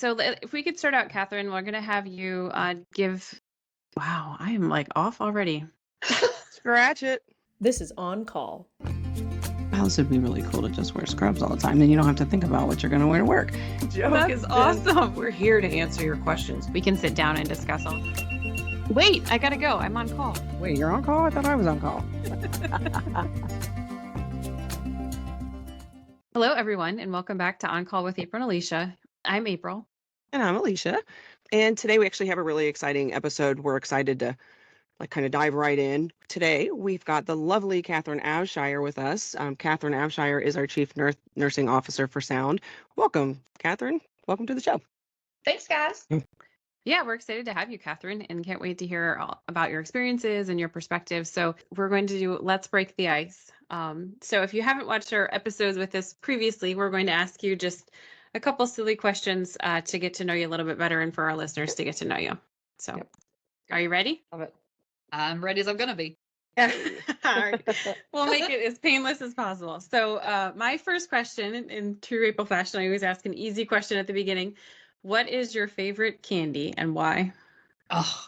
So if we could start out, Catherine, we're going to have you give. Wow, I am like off already. Scratch it. This is On Call. Else it'd be really cool to just wear scrubs all the time. Then you don't have to think about what you're going to wear to work. Joke is awesome. We're here to answer your questions. We can sit down and discuss all. Wait, I got to go. I'm on call. Wait, you're on call? I thought I was on call. Hello, everyone, and welcome back to On Call with April and Alicia. I'm April. And I'm Alicia. And today we actually have a really exciting episode. We're excited to kind of dive right in. Today, we've got the lovely Catherine Abshire with us. Catherine Abshire is our Chief Nursing Officer for Sound. Welcome, Catherine. Welcome to the show. Thanks, guys. Yeah, we're excited to have you, Catherine, and can't wait to hear all about your experiences and your perspectives. So we're going to do Let's Break the Ice. So if you haven't watched our episodes with us previously, we're going to ask you just a couple silly questions to get to know you a little bit better and for our listeners to get to know you. So Are you ready? Love it. I'm ready as I'm going to be. All right. We'll make it as painless as possible. So my first question, in true April fashion, I always ask an easy question at the beginning. What is your favorite candy and why? Oh,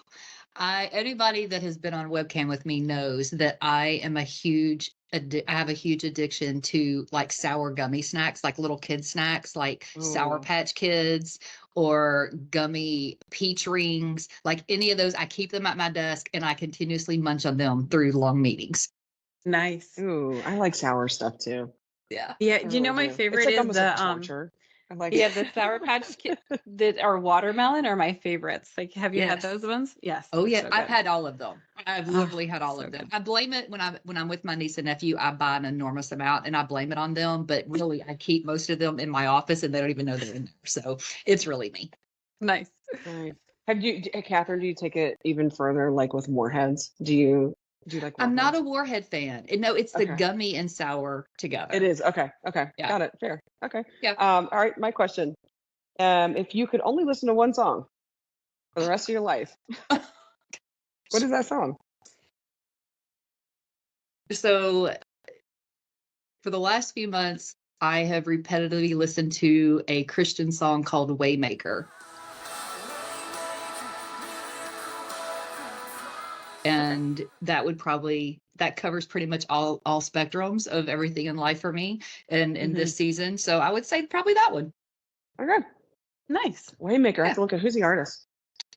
anybody that has been on webcam with me knows that I am I have a huge addiction to like sour gummy snacks, like little kid snacks, like Sour Patch Kids or gummy peach rings, like any of those. I keep them at my desk and I continuously munch on them through long meetings. Nice. Ooh, I like sour stuff too. Yeah. Yeah. Do you know my favorite is the torture. I like the Sour Patch Kids that are watermelon are my favorites. Like, have you had those ones? Yes. Oh yeah, so I've had all of them. I've literally had all so of them. good. I blame it when I'm with my niece and nephew. I buy an enormous amount and I blame it on them. But really, I keep most of them in my office and they don't even know they're in there. So it's really me. Nice. Nice. Catherine, do you take it even further, like with Warheads? Do you like Warheads? I'm not a Warhead fan. No, it's the gummy and sour together. It is. Okay. Yeah. Got it. Fair. Okay. Yeah. All right. My question. If you could only listen to one song for the rest of your life, what is that song? So for the last few months, I have repetitively listened to a Christian song called Waymaker. And that covers pretty much all spectrums of everything in life for me and in this season. So I would say probably that one. Okay. Nice. Waymaker. I have to look at who's the artist.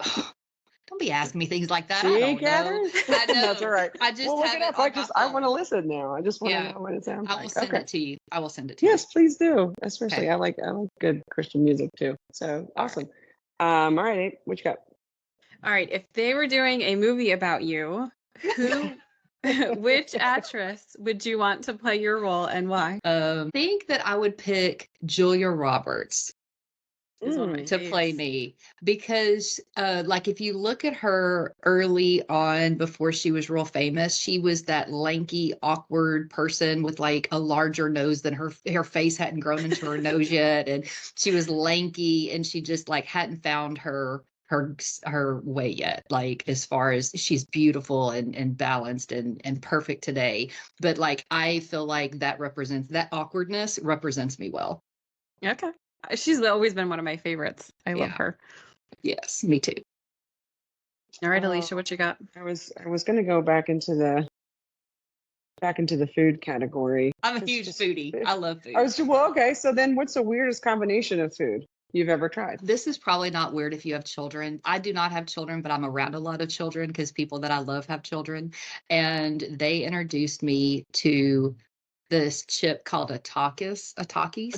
Don't be asking me things like that. See, I don't Catherine? know. I know. That's all right. I just look have it up. I want to listen now. I just want to know what it sounds like. I will send it to you. I will send it to you. Yes, please do. Especially I like good Christian music too. So awesome. All right, Abe, what you got? All right. If they were doing a movie about you, which actress would you want to play your role and why? I think that I would pick Julia Roberts to play me because if you look at her early on before she was real famous, she was that lanky, awkward person with like a larger nose than her face hadn't grown into her nose yet. And she was lanky and she just like hadn't found her way yet, like as far as she's beautiful and balanced and perfect today. But like I feel like that awkwardness represents me well. Okay. She's always been one of my favorites. I love her. Yes, me too. All right, Alicia, what you got? I was going to go back into the food category. I'm a huge foodie. I love food. Okay. So then what's the weirdest combination of food you've ever tried? This is probably not weird if you have children. I do not have children, but I'm around a lot of children because people that I love have children. And they introduced me to this chip called a Takis. A Taki.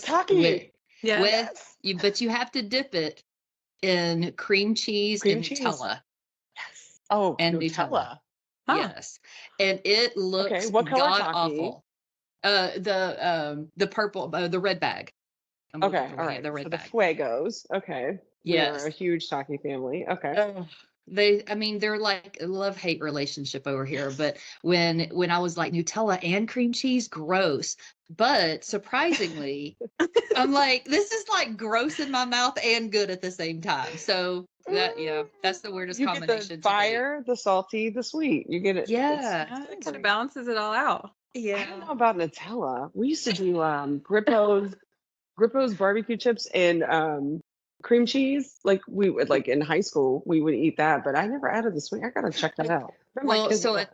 But you have to dip it in cream cheese and Nutella. Yes. Oh, and Nutella. Huh. Yes. And it looks what color god Taki? awful. The purple, the red bag. Okay, all right. The red bag. The Fuegos. Okay. Yes. We're a huge Taki family. Okay. They're like a love-hate relationship over here. But when I was like Nutella and cream cheese, gross. But surprisingly, I'm like, this is like gross in my mouth and good at the same time. So that's the weirdest combination. You get the fire, the salty, the sweet. You get it. Yeah. It kind of balances it all out. Yeah. I don't know about Nutella. We used to do Grippo's barbecue chips and cream cheese. Like we would, like in high school, we would eat that, but I never added the sweet. I gotta check that out. Well, so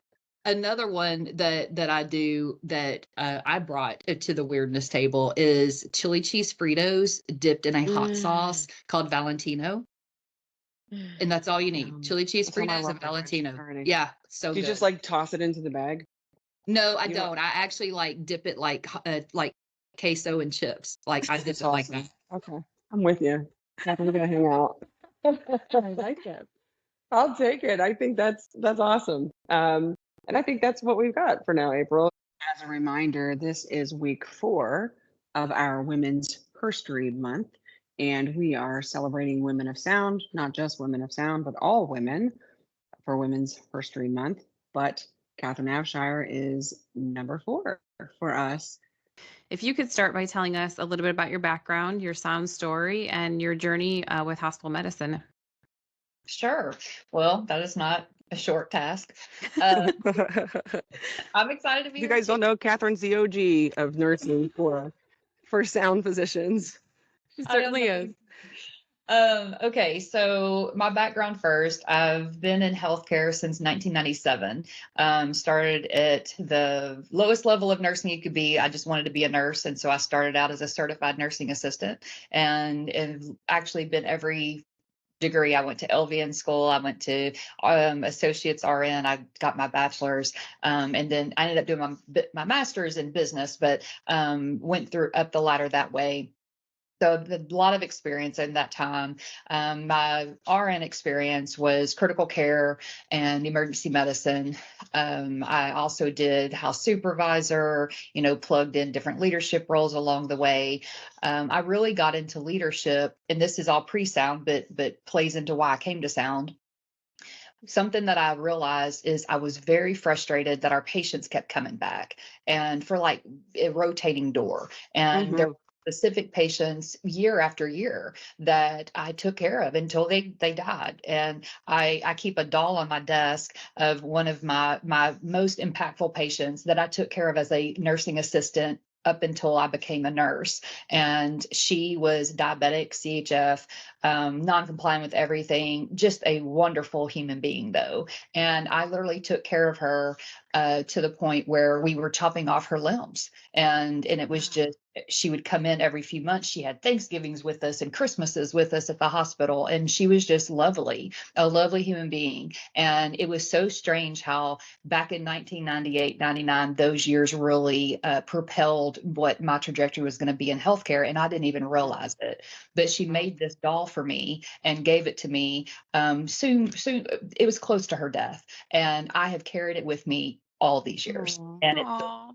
another one that I do that I brought to the weirdness table is chili cheese Fritos dipped in a hot sauce called Valentino. And that's all you need. Chili cheese Fritos and Valentino. Yeah, so Do you good. just like toss it into the bag? No, I don't. I actually like dip it like queso and chips. Like I dip it like that. Okay, I'm with you. I'm gonna hang out. I like it. I'll take it. I think that's awesome. And I think that's what we've got for now, April. As a reminder, this is week 4 of our Women's HERstory Month, and we are celebrating women of sound, not just women of sound, but all women for Women's HERstory Month. But Catherine Abshire is number 4 for us. If you could start by telling us a little bit about your background, your sound story, and your journey with hospital medicine. Sure. Well, that is not a short task. I'm excited to be You here guys don't know, Catherine's the OG of nursing for sound physicians. It I don't certainly know. is. Okay, so my background first, I've been in healthcare since 1997. Started at the lowest level of nursing you could be. I just wanted to be a nurse. And so I started out as a certified nursing assistant and have actually been every degree. I went to LVN school. I went to associates RN. I got my bachelor's, and then I ended up doing my master's in business, but went through up the ladder that way. So a lot of experience in that time. My RN experience was critical care and emergency medicine. I also did house supervisor, plugged in different leadership roles along the way. I really got into leadership, and this is all pre-sound, but plays into why I came to sound. Something that I realized is I was very frustrated that our patients kept coming back, and for like a rotating door. And there specific patients year after year that I took care of until they died. And I keep a doll on my desk of one of my most impactful patients that I took care of as a nursing assistant up until I became a nurse. And she was diabetic, CHF, non-compliant with everything, just a wonderful human being though. And I literally took care of her to the point where we were chopping off her limbs. And it was just, she would come in every few months. She had Thanksgivings with us and Christmases with us at the hospital. And she was just lovely, a lovely human being. And it was so strange how back in 1998, 99, those years really propelled what my trajectory was going to be in healthcare. And I didn't even realize it. But she made this doll for me and gave it to me soon. It was close to her death. And I have carried it with me all these years. And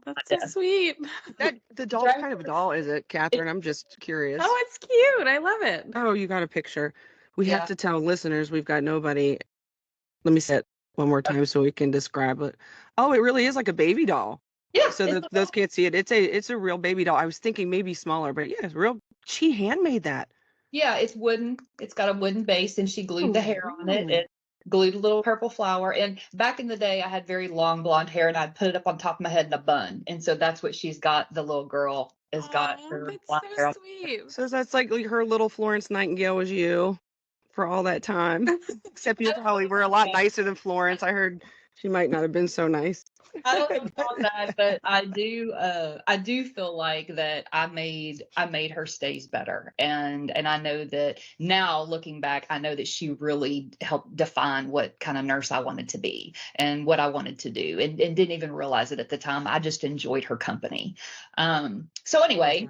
That's so sweet. That the doll, what kind of a doll is it, Catherine? I'm just curious. Oh, it's cute. I love it. Oh, you got a picture. We Yeah. have to tell listeners we've got nobody. Let me say it one more time so we can describe it. Oh, it really is like a baby doll. Yeah. So those can't see it. It's a real baby doll. I was thinking maybe smaller, but yeah, it's real. She handmade that. Yeah, it's wooden. It's got a wooden base, and she glued the hair on it really? and glued a little purple flower. And back in the day, I had very long blonde hair, and I'd put it up on top of my head in a bun. And so that's what she's got. The little girl has got her That's blonde hair so on. sweet. So that's like her little Florence Nightingale was you for all that time. Except you probably were a lot nicer than Florence. I heard she might not have been so nice. I don't know about that, but I do feel like that I made her stays better. And I know that now looking back, I know that she really helped define what kind of nurse I wanted to be and what I wanted to do, and didn't even realize it at the time. I just enjoyed her company. So anyway,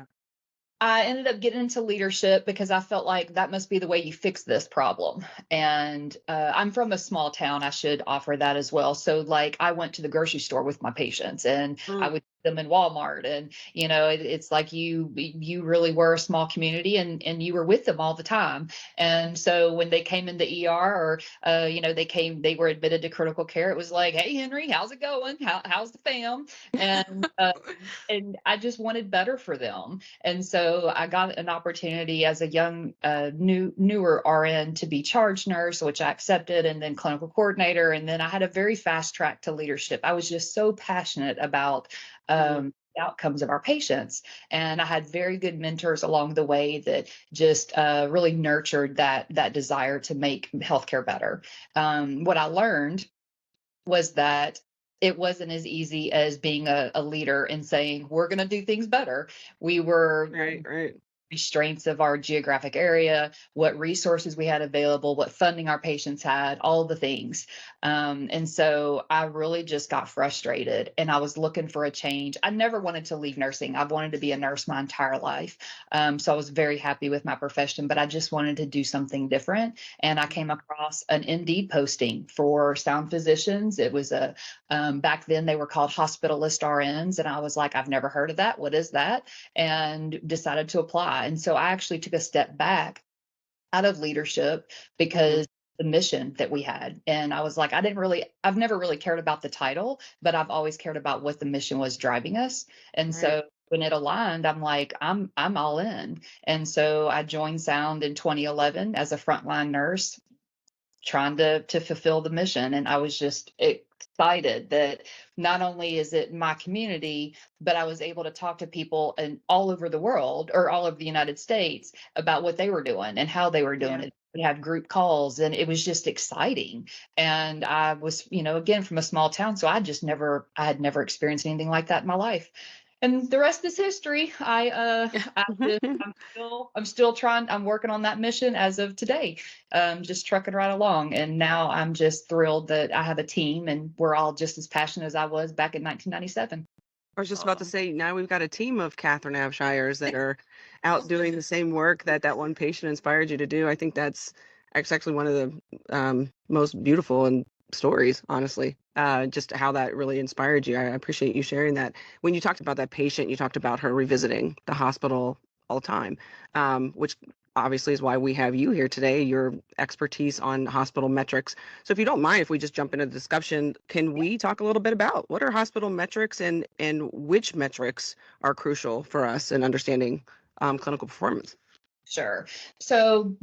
I ended up getting into leadership because I felt like that must be the way you fix this problem. And I'm from a small town. I should offer that as well. So like I went to the grocery store with my patients, and I would see them in Walmart, and it's like you really were a small community, and you were with them all the time. And so when they came in the ER, or they were admitted to critical care, it was like, hey Henry, how's it going? How's the fam? And and I just wanted better for them. And so I got an opportunity as a young, newer RN to be charge nurse, which I accepted, and then clinical coordinator. And then I had a very fast track to leadership. I was just so passionate about the outcomes of our patients. And I had very good mentors along the way that just really nurtured that desire to make healthcare better. What I learned was that it wasn't as easy as being a leader and saying, we're going to do things better. We were Right. restraints of our geographic area, what resources we had available, what funding our patients had, all the things. And so I really just got frustrated and I was looking for a change. I never wanted to leave nursing. I've wanted to be a nurse my entire life. So I was very happy with my profession, but I just wanted to do something different. And I came across an Indeed posting for sound physicians. It was back then they were called hospitalist RNs. And I was like, I've never heard of that. What is that? And decided to apply. And so I actually took a step back out of leadership because the mission that we had. And I was like, I've never really cared about the title, but I've always cared about what the mission was driving us. And so when it aligned, I'm like, I'm all in. And so I joined Sound in 2011 as a frontline nurse, trying to fulfill the mission. And I was just excited that not only is it my community, but I was able to talk to people and all over the world or all over the United States about what they were doing and how they were doing it. We had group calls and it was just exciting. And I was, again, from a small town. So I had never experienced anything like that in my life. And the rest is history. I'm still trying. I'm working on that mission as of today, just trucking right along. And now I'm just thrilled that I have a team and we're all just as passionate as I was back in 1997. I was just about to say, now we've got a team of Catherine Abshires that are out doing the same work that one patient inspired you to do. I think that's actually one of the most beautiful and stories, honestly, just how that really inspired you. I appreciate you sharing that. When you talked about that patient, you talked about her revisiting the hospital all the time, which obviously is why we have you here today, your expertise on hospital metrics. So if you don't mind, if we just jump into the discussion, can we talk a little bit about what are hospital metrics and which metrics are crucial for us in understanding clinical performance? Sure. So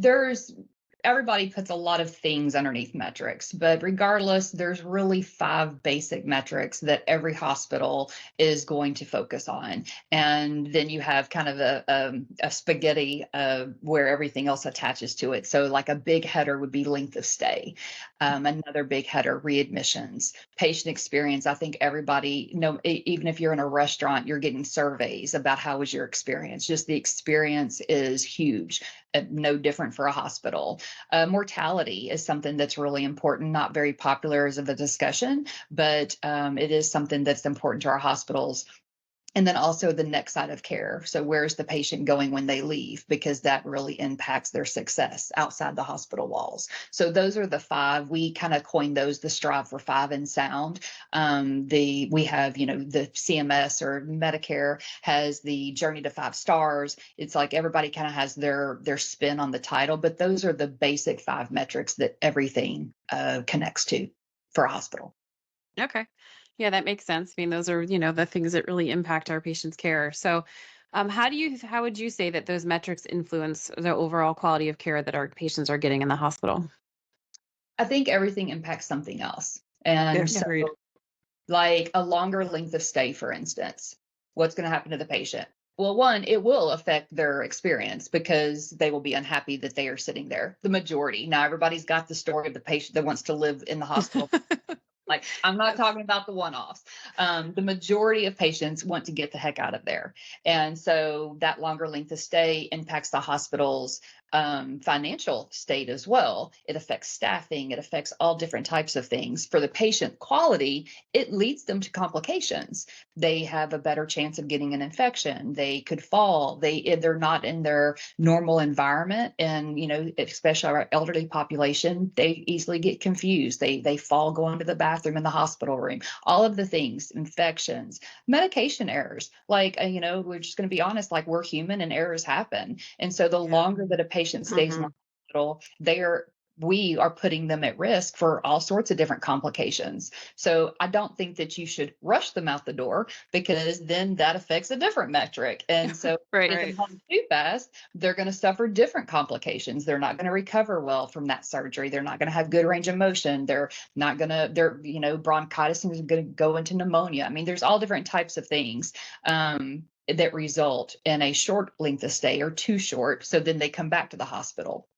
everybody puts a lot of things underneath metrics, but regardless, there's really 5 basic metrics that every hospital is going to focus on. And then you have kind of a spaghetti where everything else attaches to it. So like a big header would be length of stay. Another big header, readmissions, patient experience. I think everybody even if you're in a restaurant, you're getting surveys about how was your experience. Just the experience is huge. No different for a hospital. Mortality is something that's really important, not very popular as of a discussion, but it is something that's important to our hospitals. And then also the next side of care. So where's the patient going when they leave? Because that really impacts their success outside the hospital walls. So those are the 5. We kind of coined those the Strive for 5 in Sound. We have, the CMS or Medicare has the Journey to 5 stars. It's like everybody kind of has their spin on the title, but those are the basic 5 metrics that everything connects to for a hospital. Okay. Yeah, that makes sense. I mean, those are, the things that really impact our patients' care. So, how would you say that those metrics influence the overall quality of care that our patients are getting in the hospital? I think everything impacts something else. And Yes, agreed. like a longer length of stay, for instance, what's going to happen to the patient? Well, one, it will affect their experience because they will be unhappy that they are sitting there. The majority. Now, everybody's got the story of the patient that wants to live in the hospital. Like, I'm not talking about the one-offs. The majority of patients want to get the heck out of there. And so that longer length of stay impacts the hospital's financial state as well. It affects staffing. It affects all different types of things. For the patient quality, it leads them to complications. They have a better chance of getting an infection. They could fall. They're not in their normal environment. And, especially our elderly population, they easily get confused. They fall going to the bathroom in the hospital room, all of the things, infections, medication errors. Like, we're just going to be honest, like we're human and errors happen. And so the longer that a patient stays in the hospital, we are putting them at risk for all sorts of different complications. So I don't think that you should rush them out the door, because then that affects a different metric. And so Right. if it comes too fast, they're going to suffer different complications. They're not going to recover well from that surgery. They're not going to have good range of motion. They're not going to, bronchitis is going to go into pneumonia. I mean, there's all different types of things that result in a short length of stay, or too short. So then they come back to the hospital.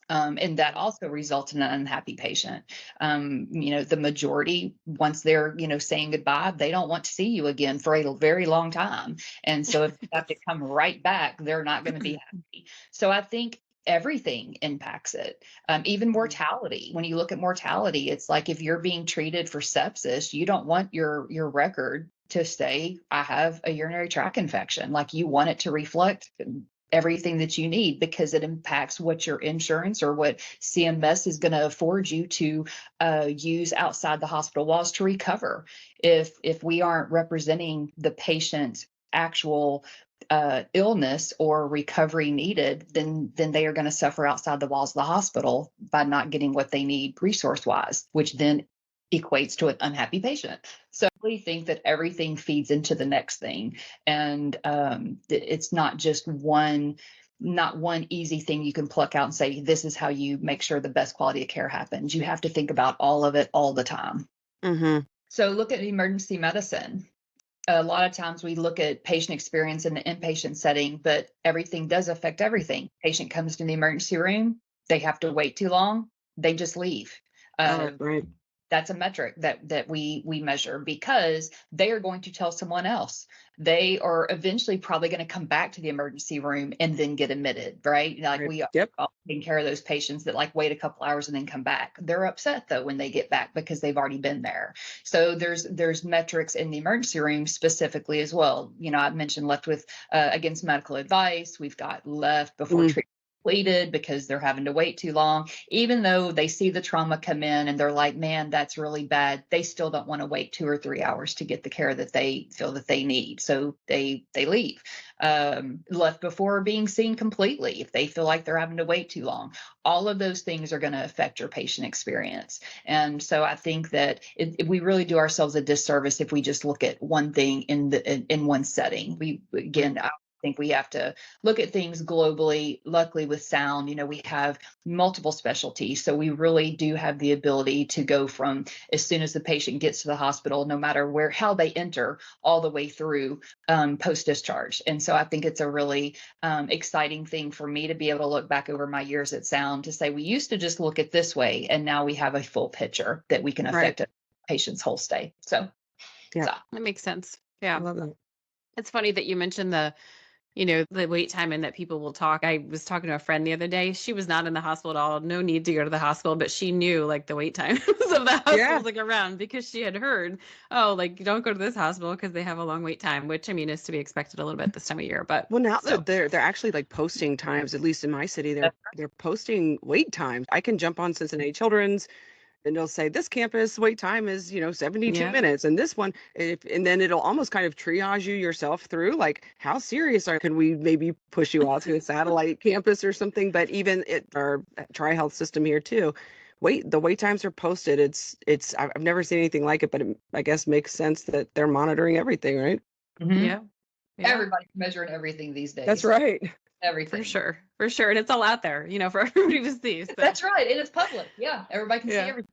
And that also results in an unhappy patient. The majority, once they're, saying goodbye, they don't want to see you again for a very long time. And so if you have to come right back, they're not going to be happy. So I think everything impacts it. Even mortality. When you look at mortality, it's like, if you're being treated for sepsis, you don't want your record to say, I have a urinary tract infection. Like, you want it to reflect everything that you need, because it impacts what your insurance or what CMS is going to afford you to use outside the hospital walls to recover. If we aren't representing the patient's actual illness or recovery needed, then they are going to suffer outside the walls of the hospital by not getting what they need resource wise, which then equates to an unhappy patient. So I really think that everything feeds into the next thing. And it's not just one easy thing you can pluck out and say, this is how you make sure the best quality of care happens. You have to think about all of it all the time. Mm-hmm. So look at emergency medicine. A lot of times we look at patient experience in the inpatient setting, but everything does affect everything. Patient comes to the emergency room, they have to wait too long, they just leave. Right. That's a metric that we measure, because they are going to tell someone else. They are eventually probably going to come back to the emergency room and then get admitted, right? Like, Right. we are Yep. taking care of those patients that like wait a couple hours and then come back. They're upset though when they get back, because they've already been there. So there's metrics in the emergency room specifically as well. I mentioned left with against medical advice. We've got left before treatment completed because they're having to wait too long. Even though they see the trauma come in and they're like, man, that's really bad, they still don't want to wait 2 or 3 hours to get the care that they feel that they need. So they leave. Left before being seen completely, if they feel like they're having to wait too long. All of those things are going to affect your patient experience. And so I think that we really do ourselves a disservice if we just look at one thing in one setting. I think we have to look at things globally. Luckily with Sound, we have multiple specialties. So we really do have the ability to go from as soon as the patient gets to the hospital, no matter how they enter, all the way through post-discharge. And so I think it's a really exciting thing for me to be able to look back over my years at Sound to say, we used to just look at this way, and now we have a full picture that we can affect a patient's whole stay. So that makes sense. Yeah. I love that. It's funny that you mentioned the wait time and that people will talk. I was talking to a friend the other day. She was not in the hospital at all. No need to go to the hospital, but she knew like the wait times of the hospitals like around, because she had heard, don't go to this hospital because they have a long wait time, which I mean is to be expected a little bit this time of year. But now that they're actually like posting times, at least in my city, they're posting wait times. I can jump on Cincinnati Children's, and they'll say this campus wait time is 72 minutes, and this one, and then it'll almost kind of triage you yourself through, like, how serious can we maybe push you out to a satellite campus or something. But even our tri-health system here too, the wait times are posted. I've never seen anything like it, but it, I guess, makes sense that they're monitoring everything, right? Mm-hmm. Yeah. Everybody's measuring everything these days. That's right. Everything. For sure. And it's all out there, for everybody to see. So. That's right. And it's public. Yeah. Everybody can see everything.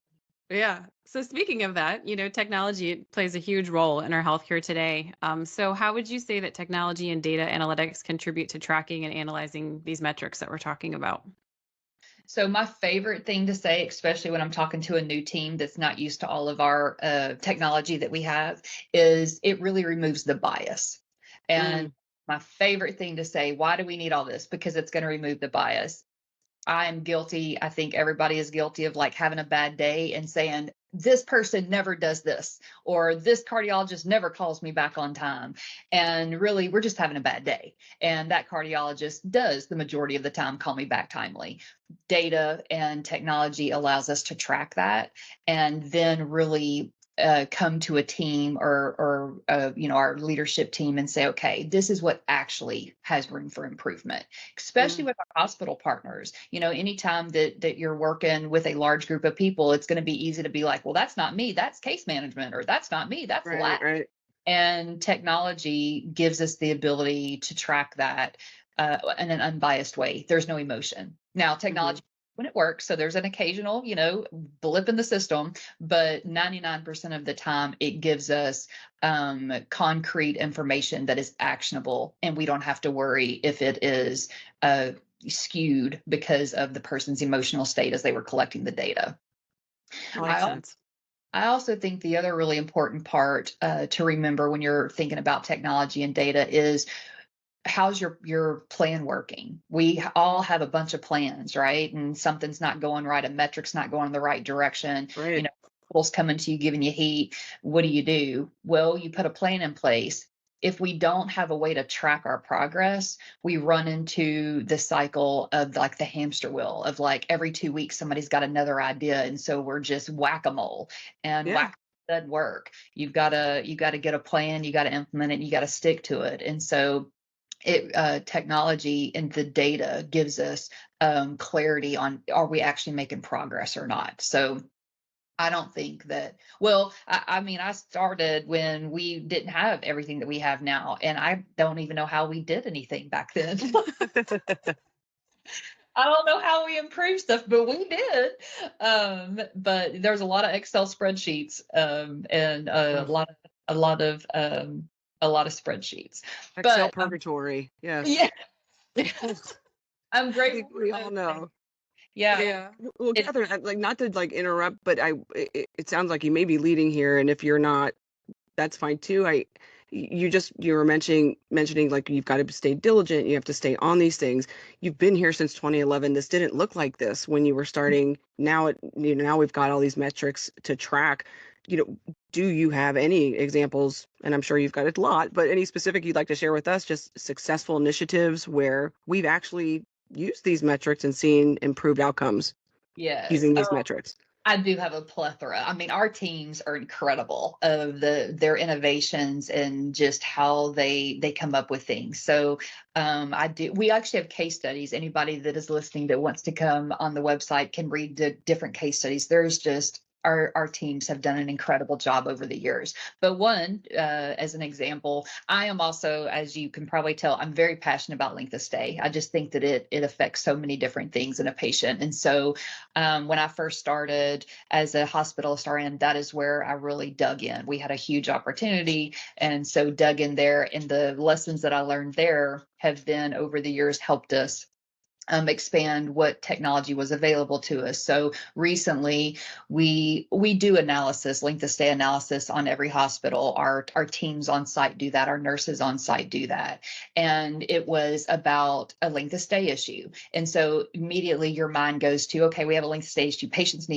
Yeah. So speaking of that, technology plays a huge role in our healthcare today. So how would you say that technology and data analytics contribute to tracking and analyzing these metrics that we're talking about? So my favorite thing to say, especially when I'm talking to a new team that's not used to all of our technology that we have, is it really removes the bias. And my favorite thing to say, why do we need all this? Because it's going to remove the bias. I'm guilty. I think everybody is guilty of like having a bad day and saying, this person never does this, or this cardiologist never calls me back on time. And really, we're just having a bad day. And that cardiologist does the majority of the time call me back timely. Data and technology allows us to track that and then really come to a team or our leadership team and say, okay, this is what actually has room for improvement, especially with our hospital partners. Anytime that you're working with a large group of people, it's going to be easy to be like, well, that's not me, that's case management, or that's not me, that's lab. Right. And technology gives us the ability to track that in an unbiased way. There's no emotion. Now, technology, when it works, so there's an occasional, blip in the system, but 99% of the time it gives us concrete information that is actionable, and we don't have to worry if it is skewed because of the person's emotional state as they were collecting the data. Makes sense. I also think the other really important part to remember when you're thinking about technology and data is, how's your plan working? We all have a bunch of plans, right? And something's not going right, a metric's not going in the right direction. Right. People's coming to you, giving you heat. What do? Well, you put a plan in place. If we don't have a way to track our progress, we run into the cycle of like the hamster wheel of like every 2 weeks, somebody's got another idea. And so we're just whack-a-mole, and whack doesn't work. You gotta get a plan, you gotta implement it, and you gotta stick to it. And so technology and the data gives us clarity on, are we actually making progress or not? So I don't think that, well, I mean, I started when we didn't have everything that we have now, and I don't even know how we did anything back then. I don't know how we improved stuff, but we did. But there's a lot of Excel spreadsheets and a lot of spreadsheets. Excel purgatory. Yes. Yeah. I'm grateful. We all know. Yeah. Well, Catherine, like, not to like interrupt, but it sounds like you may be leading here, and if you're not, that's fine too. You were mentioning like you've got to stay diligent, you have to stay on these things. You've been here since 2011. This didn't look like this when you were starting. Now now we've got all these metrics to track. Do you have any examples, and I'm sure you've got a lot, but any specific you'd like to share with us, just successful initiatives where we've actually used these metrics and seen improved outcomes using these metrics? I do have a plethora. I mean, our teams are incredible of their innovations and just how they come up with things. So we actually have case studies. Anybody that is listening that wants to come on the website can read the different case studies. There's just our teams have done an incredible job over the years. But one, as an example, I am also, as you can probably tell, I'm very passionate about length of stay. I just think that it affects so many different things in a patient. And so when I first started as a hospitalist RN, that is where I really dug in. We had a huge opportunity, and so dug in there. And the lessons that I learned there have then over the years helped us expand what technology was available to us. So recently we do analysis, length of stay analysis on every hospital. Our teams on site do that. Our nurses on site do that. And it was about a length of stay issue. And so immediately your mind goes to, okay, we have a length of stay issue. Patients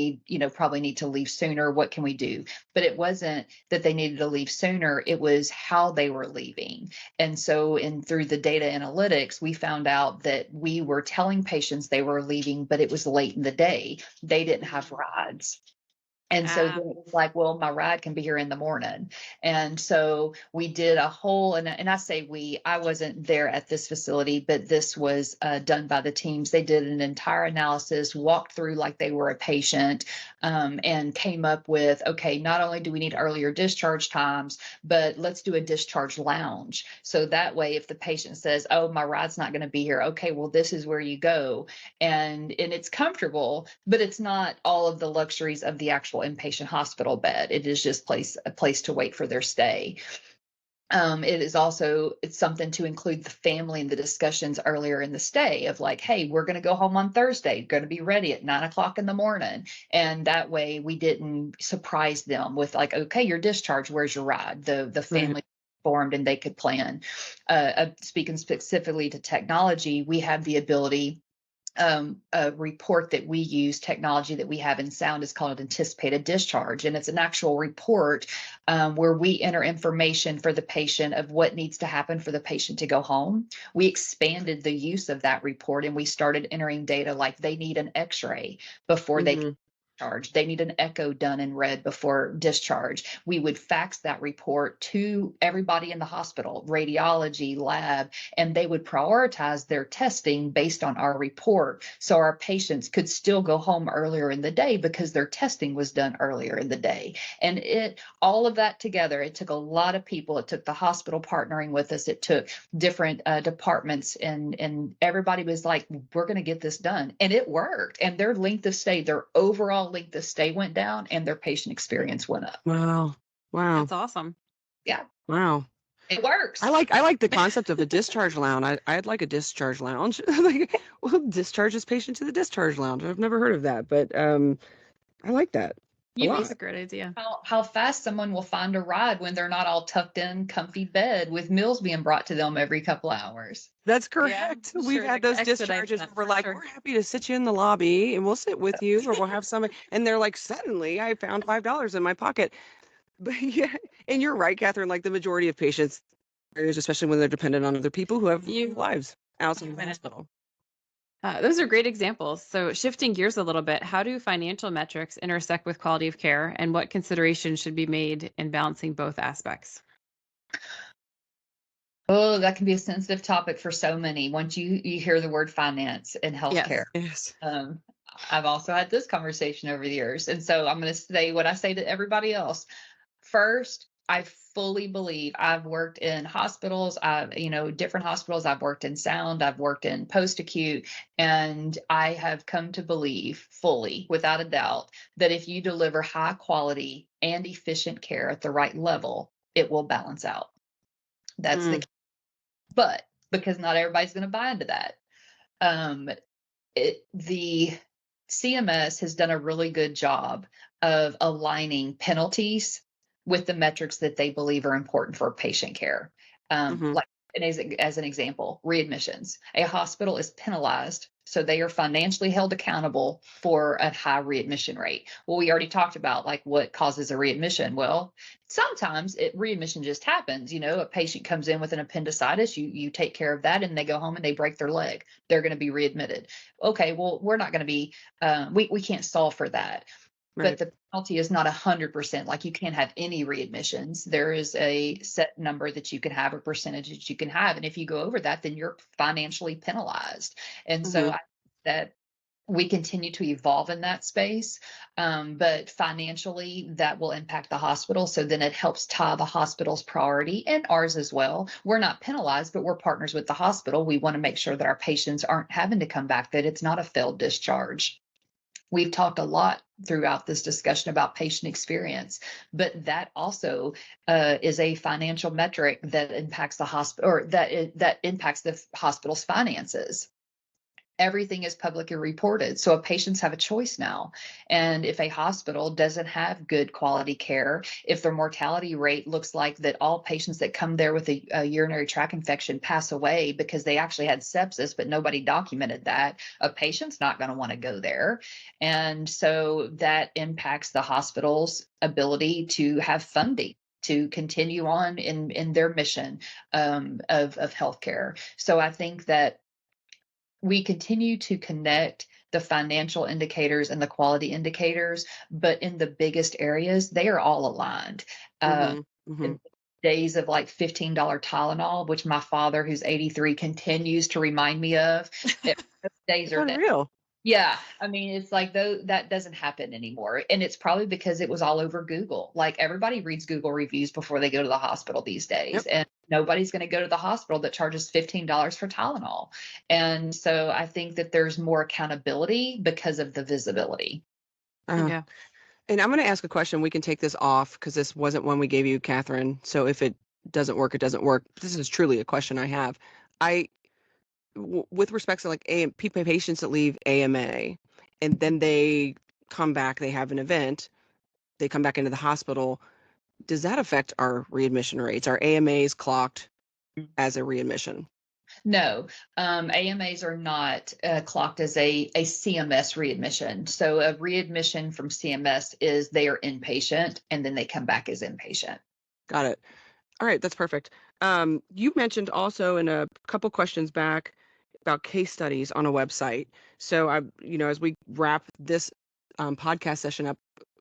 probably need to leave sooner. What can we do? But it wasn't that they needed to leave sooner. It was how they were leaving. And so through the data analytics, we found out that we were telling patients they were leaving, but it was late in the day. They didn't have rides. And so then it was like, well, my ride can be here in the morning. And so we did a whole, and I say I wasn't there at this facility, but this was done by the teams. They did an entire analysis, walked through like they were a patient, and came up with, okay, not only do we need earlier discharge times, but let's do a discharge lounge. So that way, if the patient says, oh, my ride's not going to be here, okay, well, this is where you go. And it's comfortable, but it's not all of the luxuries of the actual inpatient hospital bed. It is just a place to wait for their stay. It's something to include the family in the discussions earlier in the stay of like, hey, we're going to go home on Thursday, going to be ready at 9 o'clock in the morning. And that way we didn't surprise them with like, okay, you're discharged, where's your ride? The family formed and they could plan. Speaking specifically to technology, we have the ability, a report that we use, technology that we have in Sound is called anticipated discharge. And it's an actual report where we enter information for the patient of what needs to happen for the patient to go home. We expanded the use of that report and we started entering data like they need an x-ray before they can discharge. They need an echo done and read before discharge. We would fax that report to everybody in the hospital, radiology, lab, and they would prioritize their testing based on our report. So our patients could still go home earlier in the day because their testing was done earlier in the day. And all of that together, it took a lot of people. It took the hospital partnering with us. It took different departments, and everybody was like, we're going to get this done. And it worked. And their length of stay, their overall length of stay went down, and their patient experience went up. Wow. Wow. That's awesome. Yeah, Wow. it works. I like the concept of a discharge lounge. I'd like a discharge lounge. Like, we'll discharge this patient to the discharge lounge. I've never heard of that, but I like that. You'd be That's a great idea. how fast someone will find a ride when they're not all tucked in, comfy bed with meals being brought to them every couple hours. That's correct. I'm We've sure had they those could expedite discharges that where we're for like, sure. we're happy to sit you in the lobby and we'll sit with you, or we'll have somebody. And they're like, suddenly I found $5 in my pocket. But yeah, and you're right, Catherine, like the majority of patients, especially when they're dependent on other people who have lives outside of the hospital. Those are great examples. So shifting gears a little bit, how do financial metrics intersect with quality of care, and what considerations should be made in balancing both aspects? Oh, that can be a sensitive topic for so many. Once you hear the word finance in healthcare. Yes. I've also had this conversation over the years. And so I'm going to say what I say to everybody else. First, I fully believe I've worked in hospitals, different hospitals. I've worked in sound, I've worked in post-acute, and I have come to believe fully, without a doubt, that if you deliver high quality and efficient care at the right level, it will balance out. That's the key. But because not everybody's going to buy into that, the CMS has done a really good job of aligning penalties with the metrics that they believe are important for patient care. Like as an example, readmissions. A hospital is penalized, so they are financially held accountable for a high readmission rate. Well, we already talked about like what causes a readmission. Well, sometimes readmission just happens. A patient comes in with an appendicitis, you take care of that, and they go home and they break their leg. They're going to be readmitted. Okay, well, we're not going to be, we can't solve for that. Right. But the penalty is not 100%. Like you can't have any readmissions. There is a set number that you can have, a percentage that you can have. And if you go over that, then you're financially penalized. And so I think that we continue to evolve in that space. But financially, that will impact the hospital. So then it helps tie the hospital's priority and ours as well. We're not penalized, but we're partners with the hospital. We want to make sure that our patients aren't having to come back, that it's not a failed discharge. We've talked a lot throughout this discussion about patient experience, but that also is a financial metric that impacts the hospital, or that impacts the hospital's finances. Everything is publicly reported, so patients have a choice now. And if a hospital doesn't have good quality care, if their mortality rate looks like that all patients that come there with a urinary tract infection pass away because they actually had sepsis, but nobody documented that, a patient's not going to want to go there. And so that impacts the hospital's ability to have funding to continue on in their mission of healthcare. So I think that we continue to connect the financial indicators and the quality indicators, but in the biggest areas, they are all aligned. In days of like $15 Tylenol, which my father, who's 83, continues to remind me of, days are Unreal. Yeah, I mean, it's like that doesn't happen anymore. And it's probably because it was all over Google. Like everybody reads Google reviews before they go to the hospital these days. And nobody's going to go to the hospital that charges $15 for Tylenol. And so I think that there's more accountability because of the visibility. Yeah. And I'm going to ask a question. We can take this off because this wasn't one we gave you, Catherine. So if it doesn't work, it doesn't work. This is truly a question I have. With respect to like patients that leave AMA and then they come back, they have an event, they come back into the hospital, does that affect our readmission rates? Are AMAs clocked as a readmission? No, AMAs are not clocked as a CMS readmission. So a readmission from CMS is they are inpatient and then they come back as inpatient. Got it. All right, that's perfect. You mentioned also in a couple questions back about case studies on a website. So as we wrap this podcast session up.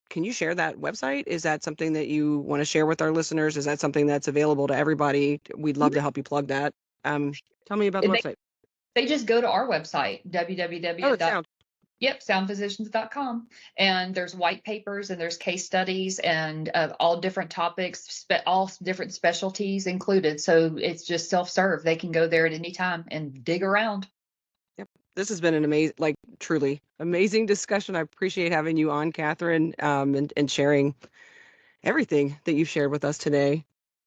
Can you share that website? Is that something that you want to share with our listeners? Is that something that's available to everybody? We'd love to help you plug that. Tell me about the website. They just go to our website, Oh, it's sound. soundphysicians.com, and there's white papers and there's case studies and all different topics, all different specialties included. So it's just self-serve. They can go there at any time and dig around. Yep. This has been an amazing, like truly amazing discussion. I appreciate having you on, Catherine, and sharing everything that you've shared with us today.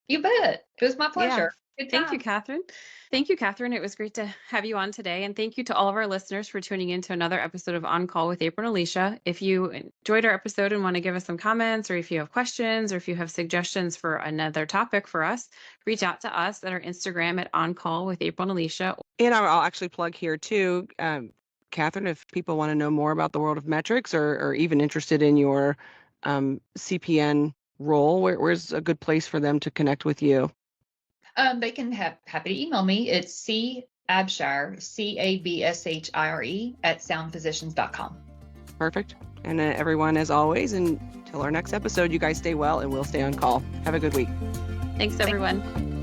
You bet. It was my pleasure. Good Thank you, time. Catherine. Thank you, Catherine. It was great to have you on today. And thank you to all of our listeners for tuning in to another episode of On Call with April and Alicia. If you enjoyed our episode and want to give us some comments, or if you have questions, or if you have suggestions for another topic for us, reach out to us at our Instagram at On Call with April and Alicia. And I'll actually plug here too, Catherine, if people want to know more about the world of metrics or even interested in your CPN role, where's a good place for them to connect with you? They can happy to email me. It's Abshire, CABSHIRE at soundphysicians.com. Perfect. And everyone, as always, until our next episode, you guys stay well and we'll stay on call. Have a good week. Thanks, everyone.